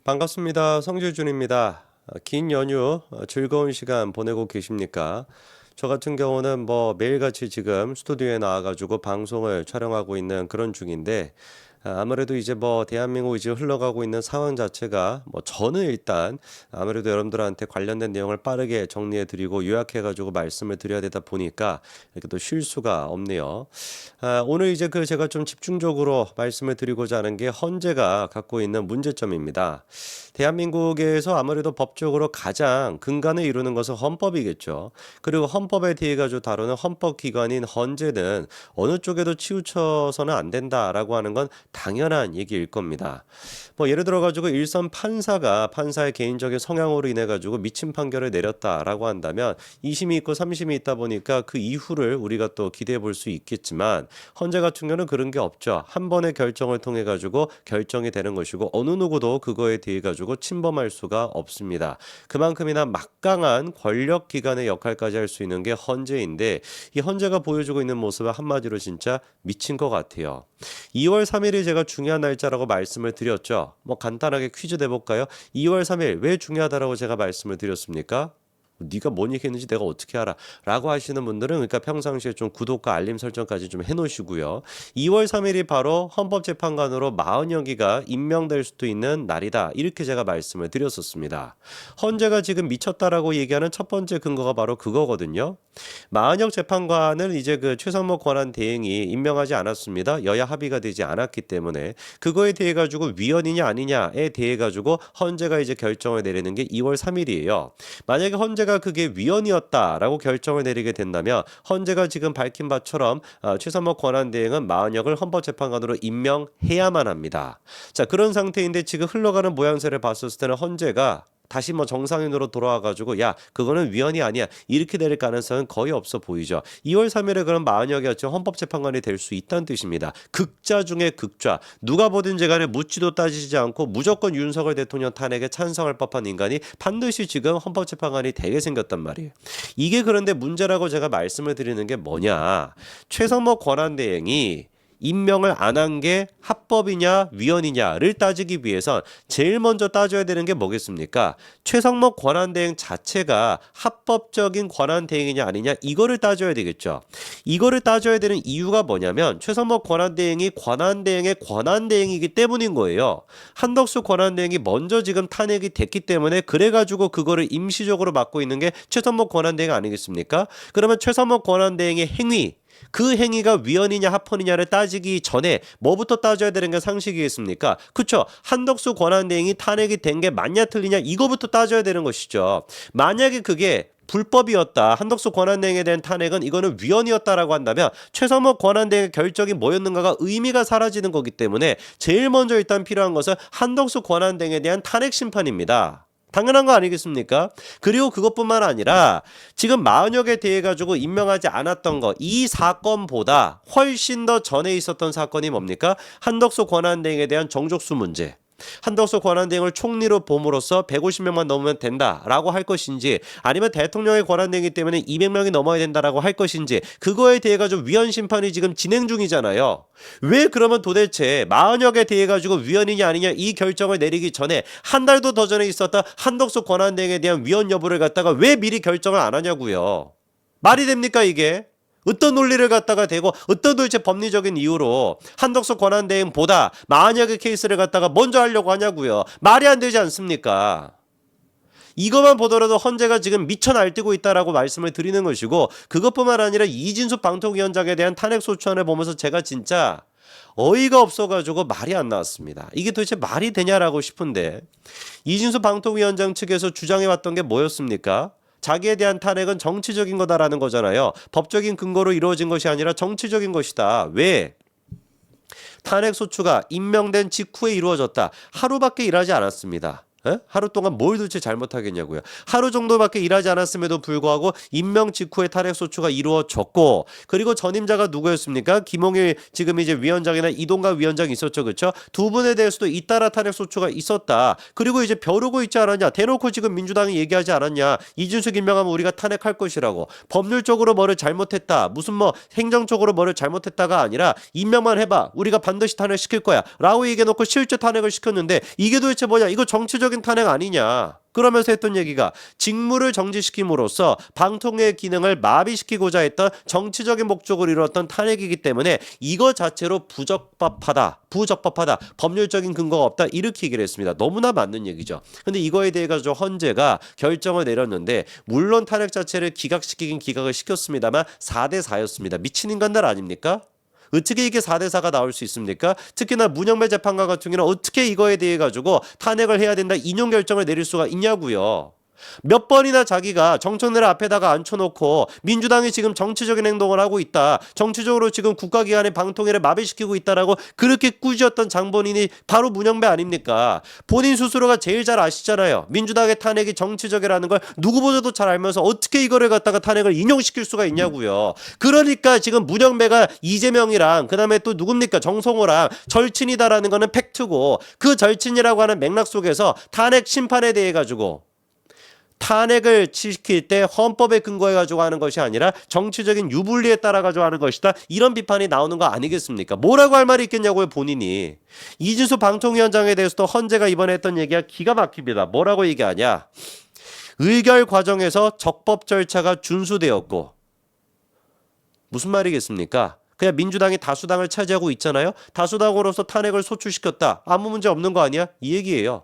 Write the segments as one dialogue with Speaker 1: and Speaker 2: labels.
Speaker 1: 반갑습니다. 성질준입니다. 긴 연휴 즐거운 시간 보내고 계십니까? 저 같은 경우는 뭐 매일같이 지금 스튜디오에 나와가지고 방송을 촬영하고 있는 그런 중인데 아무래도 이제 뭐 대한민국 이제 흘러가고 있는 상황 자체가 뭐 저는 일단 아무래도 여러분들한테 관련된 내용을 빠르게 정리해 드리고 요약해 가지고 말씀을 드려야 되다 보니까 이렇게 또 쉴 수가 없네요. 오늘 이제 제가 좀 집중적으로 말씀을 드리고자 하는 게 헌재가 갖고 있는 문제점입니다. 대한민국에서 아무래도 법적으로 가장 근간을 이루는 것은 헌법이겠죠. 그리고 헌법에 대해 가지고 다루는 헌법기관인 헌재는 어느 쪽에도 치우쳐서는 안 된다라고 하는 건 당연한 얘기일 겁니다. 뭐 예를 들어 가지고 일선 판사가 판사의 개인적인 성향으로 인해 가지고 미친 판결을 내렸다라고 한다면 2심이 있고 3심이 있다 보니까 그 이후를 우리가 또 기대해 볼 수 있겠지만 헌재 같은 경우는 그런 게 없죠. 한 번의 결정을 통해 가지고 결정이 되는 것이고 어느 누구도 그거에 대해 가지고 침범할 수가 없습니다. 그만큼이나 막강한 권력 기관의 역할까지 할 수 있는 게 헌재인데 이 헌재가 보여주고 있는 모습은 한마디로 진짜 미친 것 같아요. 2월 3일이 제가 중요한 날짜라고 말씀을 드렸죠. 뭐 간단하게 퀴즈 내볼까요? 2월 3일 왜 중요하다라고 제가 말씀을 드렸습니까? 네가 뭔 얘기했는지 내가 어떻게 알아? 라고 하시는 분들은 그러니까 평상시에 좀 구독과 알림 설정까지 좀 해놓으시고요. 2월 3일이 바로 헌법재판관으로 마흔여기가 임명될 수도 있는 날이다. 이렇게 제가 말씀을 드렸었습니다. 헌재가 지금 미쳤다라고 얘기하는 첫 번째 근거가 바로 그거거든요. 마흔역 재판관을 이제 최상목 권한대행이 임명하지 않았습니다. 여야 합의가 되지 않았기 때문에 그거에 대해 가지고 위헌이냐 아니냐에 대해 가지고 헌재가 이제 결정을 내리는 게 2월 3일이에요. 만약에 헌재가 그게 위헌이었다라고 결정을 내리게 된다면 헌재가 지금 밝힌 바처럼 최상목 권한대행은 마흔역을 헌법재판관으로 임명해야만 합니다. 자, 그런 상태인데 지금 흘러가는 모양새를 봤을 때는 헌재가 다시 뭐 정상인으로 돌아와가지고 야 그거는 위헌이 아니야 이렇게 될 가능성은 거의 없어 보이죠. 2월 3일에 그런 마흔여기가 지금 헌법재판관이 될 수 있다는 뜻입니다. 극좌 중에 극좌. 누가 보든지 간에 묻지도 따지지 않고 무조건 윤석열 대통령 탄핵에 찬성할 법한 인간이 반드시 지금 헌법재판관이 되게 생겼단 말이에요. 이게 그런데 문제라고 제가 말씀을 드리는 게 뭐냐. 최성목 권한대행이 임명을 안 한 게 합법이냐 위헌이냐를 따지기 위해선 제일 먼저 따져야 되는 게 뭐겠습니까? 최성목 권한대행 자체가 합법적인 권한대행이냐 아니냐 이거를 따져야 되겠죠. 이거를 따져야 되는 이유가 뭐냐면 최성목 권한대행이 권한대행의 권한대행이기 때문인 거예요. 한덕수 권한대행이 먼저 지금 탄핵이 됐기 때문에 그래가지고 그거를 임시적으로 맡고 있는 게 최성목 권한대행 아니겠습니까? 그러면 최성목 권한대행의 행위 그 행위가 위헌이냐 합헌이냐를 따지기 전에 뭐부터 따져야 되는 게 상식이겠습니까? 그쵸? 한덕수 권한대행이 탄핵이 된 게 맞냐 틀리냐 이거부터 따져야 되는 것이죠. 만약에 그게 불법이었다. 한덕수 권한대행에 대한 탄핵은 이거는 위헌이었다라고 한다면 최성목 권한대행의 결정이 뭐였는가가 의미가 사라지는 거기 때문에 제일 먼저 일단 필요한 것은 한덕수 권한대행에 대한 탄핵 심판입니다. 당연한 거 아니겠습니까? 그리고 그것뿐만 아니라 지금 마흔역에 대해 가지고 임명하지 않았던 거 이 사건보다 훨씬 더 전에 있었던 사건이 뭡니까? 한덕수 권한대행에 대한 정족수 문제. 한덕수 권한대행을 총리로 봄으로써 150명만 넘으면 된다라고 할 것인지 아니면 대통령의 권한대행이기 때문에 200명이 넘어야 된다라고 할 것인지 그거에 대해 가지고 위헌 심판이 지금 진행 중이잖아요. 왜 그러면 도대체 마흔역에 대해 가지고 위헌이냐 아니냐 이 결정을 내리기 전에 한 달도 더 전에 있었던 한덕수 권한대행에 대한 위헌 여부를 갖다가 왜 미리 결정을 안 하냐고요. 말이 됩니까 이게? 어떤 논리를 갖다가 대고 어떤 도대체 법리적인 이유로 한덕수 권한대행보다 마흔여개 케이스를 갖다가 먼저 하려고 하냐고요. 말이 안 되지 않습니까? 이것만 보더라도 헌재가 지금 미쳐 날뛰고 있다라고 말씀을 드리는 것이고 그것뿐만 아니라 이진수 방통위원장에 대한 탄핵소추안을 보면서 제가 진짜 어이가 없어가지고 말이 안 나왔습니다. 이게 도대체 말이 되냐라고 싶은데 이진수 방통위원장 측에서 주장해왔던 게 뭐였습니까? 자기에 대한 탄핵은 정치적인 거다라는 거잖아요. 법적인 근거로 이루어진 것이 아니라 정치적인 것이다. 왜? 탄핵소추가 임명된 직후에 이루어졌다. 하루밖에 일하지 않았습니다. 에? 하루 동안 뭘 도대체 잘못하겠냐고요. 하루 정도밖에 일하지 않았음에도 불구하고 임명 직후에 탄핵 소추가 이루어졌고, 그리고 전임자가 누구였습니까? 김홍일 지금 이제 위원장이나 이동관 위원장이 있었죠, 그렇죠? 두 분에 대해서도 잇따라 탄핵 소추가 있었다. 그리고 이제 벼르고 있지 않았냐? 대놓고 지금 민주당이 얘기하지 않았냐? 이준석 임명하면 우리가 탄핵할 것이라고. 법률적으로 뭐를 잘못했다, 무슨 뭐 행정적으로 뭐를 잘못했다가 아니라 임명만 해봐, 우리가 반드시 탄핵시킬 거야 라고 얘기해놓고 실제 탄핵을 시켰는데, 이게 도대체 뭐냐? 이거 정치적인 탄핵 아니냐? 그러면서 했던 얘기가 직무를 정지시킴으로써 방통위의 기능을 마비시키고자 했던 정치적인 목적을 이루었던 탄핵이기 때문에 이거 자체로 부적법하다, 법률적인 근거가 없다, 이렇게 얘기를 했습니다. 너무나 맞는 얘기죠. 근데 이거에 대해 가지고 헌재가 결정을 내렸는데, 물론 탄핵 자체를 기각시키긴 기각을 시켰습니다만 4대4였습니다. 미친 인간들 아닙니까? 어떻게 이게 4대4가 나올 수 있습니까? 특히나 문영배 재판관 같은 경우는 어떻게 이거에 대해 가지고 탄핵을 해야 된다, 인용 결정을 내릴 수가 있냐고요. 몇 번이나 자기가 정청래를 앞에다가 앉혀놓고 민주당이 지금 정치적인 행동을 하고 있다, 정치적으로 지금 국가기관의 방통위를 마비시키고 있다라고 그렇게 꾸짖었던 장본인이 바로 문영배 아닙니까? 본인 스스로가 제일 잘 아시잖아요. 민주당의 탄핵이 정치적이라는 걸 누구보다도 잘 알면서 어떻게 이거를 갖다가 탄핵을 인용시킬 수가 있냐고요. 그러니까 지금 문영배가 이재명이랑 그다음에 또 누굽니까? 정성호랑 절친이다라는 거는 팩트고, 그 절친이라고 하는 맥락 속에서 탄핵 심판에 대해 가지고 탄핵을 시킬 때 헌법에 근거해 가지고 하는 것이 아니라 정치적인 유불리에 따라 가지고 하는 것이다, 이런 비판이 나오는 거 아니겠습니까? 뭐라고 할 말이 있겠냐고요, 본인이. 이준수 방통위원장에 대해서도 헌재가 이번에 했던 얘기가 기가 막힙니다. 뭐라고 얘기하냐? 의결 과정에서 적법 절차가 준수되었고, 무슨 말이겠습니까? 그냥 민주당이 다수당을 차지하고 있잖아요. 다수당으로서 탄핵을 소추시켰다, 아무 문제 없는 거 아니야? 이 얘기예요.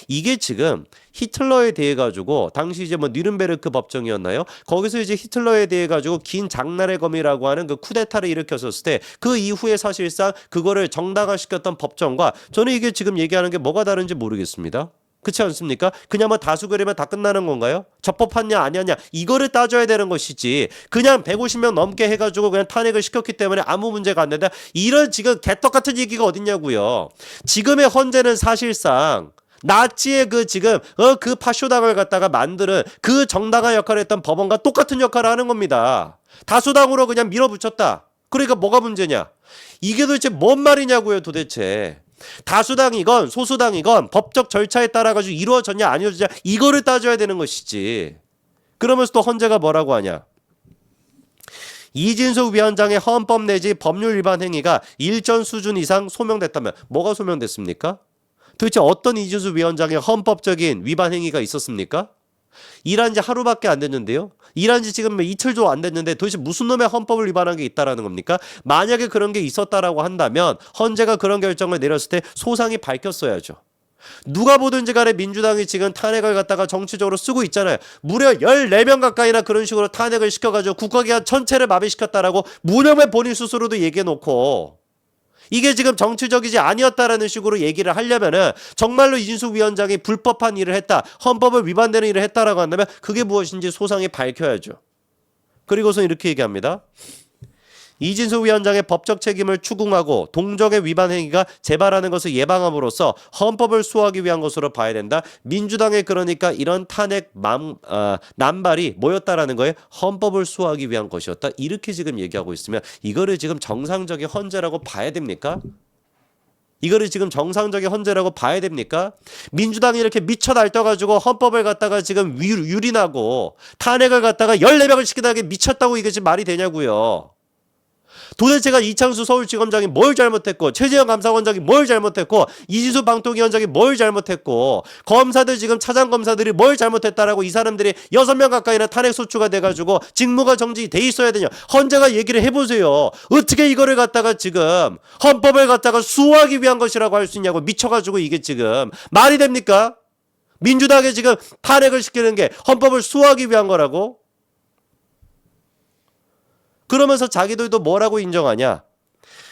Speaker 1: 이게 지금 히틀러에 대해 가지고 당시 이제 뭐 뉘른베르크 법정이었나요? 거기서 이제 히틀러에 대해 가지고 긴 장날의 검이라고 하는 그 쿠데타를 일으켰었을 때 그 이후에 사실상 그거를 정당화시켰던 법정과 저는 이게 지금 얘기하는 게 뭐가 다른지 모르겠습니다. 그렇지 않습니까? 그냥 뭐 다수결이면 다 끝나는 건가요? 적법하냐 아니냐 이거를 따져야 되는 것이지, 그냥 150명 넘게 해가지고 그냥 탄핵을 시켰기 때문에 아무 문제가 안 된다, 이런 지금 개떡 같은 얘기가 어딨냐고요. 지금의 헌재는 사실상 나치의 그 지금 그 파쇼당을 갖다가 만드는 그 정당화 역할을 했던 법원과 똑같은 역할을 하는 겁니다. 다수당으로 그냥 밀어붙였다. 그러니까 뭐가 문제냐? 이게 도대체 뭔 말이냐고요, 도대체. 다수당이건 소수당이건 법적 절차에 따라 가지고 이루어졌냐 안 이루어졌냐 이거를 따져야 되는 것이지. 그러면서 또 헌재가 뭐라고 하냐? 이진숙 위원장의 헌법 내지 법률 위반 행위가 일정 수준 이상 소명됐다면, 뭐가 소명됐습니까? 도대체 어떤 이준수 위원장의 헌법적인 위반 행위가 있었습니까? 일한 지 하루밖에 안 됐는데요. 일한 지 지금 이틀도 안 됐는데 도대체 무슨 놈의 헌법을 위반한 게 있다라는 겁니까? 만약에 그런 게 있었다라고 한다면 헌재가 그런 결정을 내렸을 때 소상히 밝혔어야죠. 누가 보든지 간에 민주당이 지금 탄핵을 갖다가 정치적으로 쓰고 있잖아요. 무려 14명 가까이나 그런 식으로 탄핵을 시켜가지고 국가기관 전체를 마비시켰다라고 문영배 본인 스스로도 얘기해놓고, 이게 지금 정치적이지 아니었다라는 식으로 얘기를 하려면은 정말로 이준석 위원장이 불법한 일을 했다, 헌법을 위반되는 일을 했다라고 한다면 그게 무엇인지 소상히 밝혀야죠. 그리고서 이렇게 얘기합니다. 이진숙 위원장의 법적 책임을 추궁하고 동정의 위반 행위가 재발하는 것을 예방함으로써 헌법을 수호하기 위한 것으로 봐야 된다. 민주당의 그러니까 이런 탄핵 남발이 뭐였다라는 거에 헌법을 수호하기 위한 것이었다, 이렇게 지금 얘기하고 있으면 이거를 지금 정상적인 헌재라고 봐야 됩니까? 이거를 지금 정상적인 헌재라고 봐야 됩니까? 민주당이 이렇게 미쳐 날뛰어가지고 헌법을 갖다가 지금 유린하고 탄핵을 갖다가 14명을 시키다가 미쳤다고 이게 지금 말이 되냐고요. 도대체가 이창수 서울지검장이 뭘 잘못했고, 최재형 감사원장이 뭘 잘못했고, 이진수 방통위원장이 뭘 잘못했고, 검사들 지금 차장검사들이 뭘 잘못했다라고 이 사람들이 6명 가까이나 탄핵 소추가 돼가지고 직무가 정지돼 있어야 되냐? 헌재가 얘기를 해보세요. 어떻게 이거를 갖다가 지금 헌법을 갖다가 수호하기 위한 것이라고 할 수 있냐고. 미쳐가지고 이게 지금 말이 됩니까? 민주당에 지금 탄핵을 시키는 게 헌법을 수호하기 위한 거라고? 그러면서 자기들도 뭐라고 인정하냐?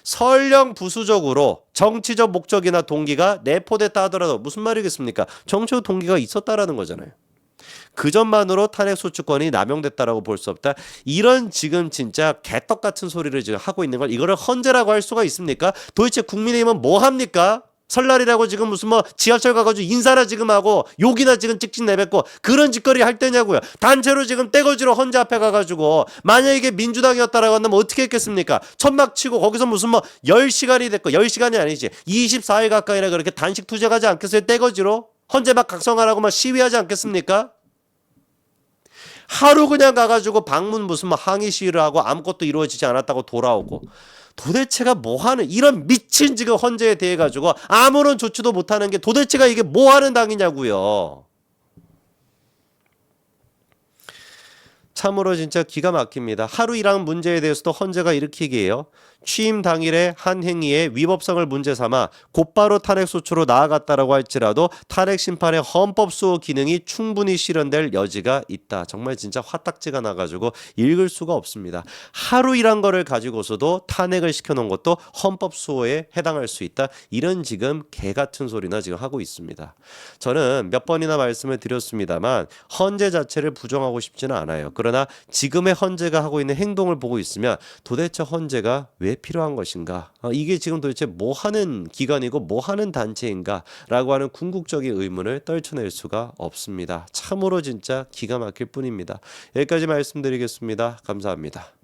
Speaker 1: 설령 부수적으로 정치적 목적이나 동기가 내포됐다 하더라도 무슨 말이겠습니까? 정치적 동기가 있었다라는 거잖아요. 그 점만으로 탄핵 소추권이 남용됐다라고 볼 수 없다. 이런 지금 진짜 개떡 같은 소리를 지금 하고 있는 걸 이거를 헌재라고 할 수가 있습니까? 도대체 국민의힘은 뭐 합니까? 설날이라고 지금 무슨 뭐 지하철 가가지고 인사나 지금 하고 욕이나 지금 찍찍 내뱉고 그런 짓거리 할 때냐고요. 단체로 지금 떼거지로 헌재 앞에 가가지고 만약에 이게 민주당이었다라고 한다면 어떻게 했겠습니까? 천막 치고 거기서 무슨 뭐 10시간이 됐고 10시간이 아니지 24일 가까이나 그렇게 단식 투쟁하지 않겠어요? 떼거지로 헌재 막 각성하라고 막 시위하지 않겠습니까? 하루 그냥 가가지고 방문 무슨 뭐 항의 시위를 하고 아무것도 이루어지지 않았다고 돌아오고 도대체가 뭐하는 이런 미친 지금 헌재에 대해 가지고 아무런 조치도 못하는 게 도대체가 이게 뭐하는 당이냐고요. 참으로 진짜 기가 막힙니다. 하루 일하는 문제에 대해서도 헌재가 일으키기에요. 취임 당일에 한 행위의 위법성을 문제 삼아 곧바로 탄핵 소추로 나아갔다라고 할지라도 탄핵 심판의 헌법 수호 기능이 충분히 실현될 여지가 있다. 정말 진짜 화딱지가 나가지고 읽을 수가 없습니다. 하루 일한 거를 가지고서도 탄핵을 시켜놓은 것도 헌법 수호에 해당할 수 있다. 이런 지금 개 같은 소리나 지금 하고 있습니다. 저는 몇 번이나 말씀을 드렸습니다만 헌재 자체를 부정하고 싶지는 않아요. 그러나 지금의 헌재가 하고 있는 행동을 보고 있으면 도대체 헌재가 왜 필요한 것인가? 이게 지금 도대체 뭐 하는 기관이고 뭐 하는 단체인가? 라고 하는 궁극적인 의문을 떨쳐낼 수가 없습니다. 참으로 진짜 기가 막힐 뿐입니다. 여기까지 말씀드리겠습니다. 감사합니다.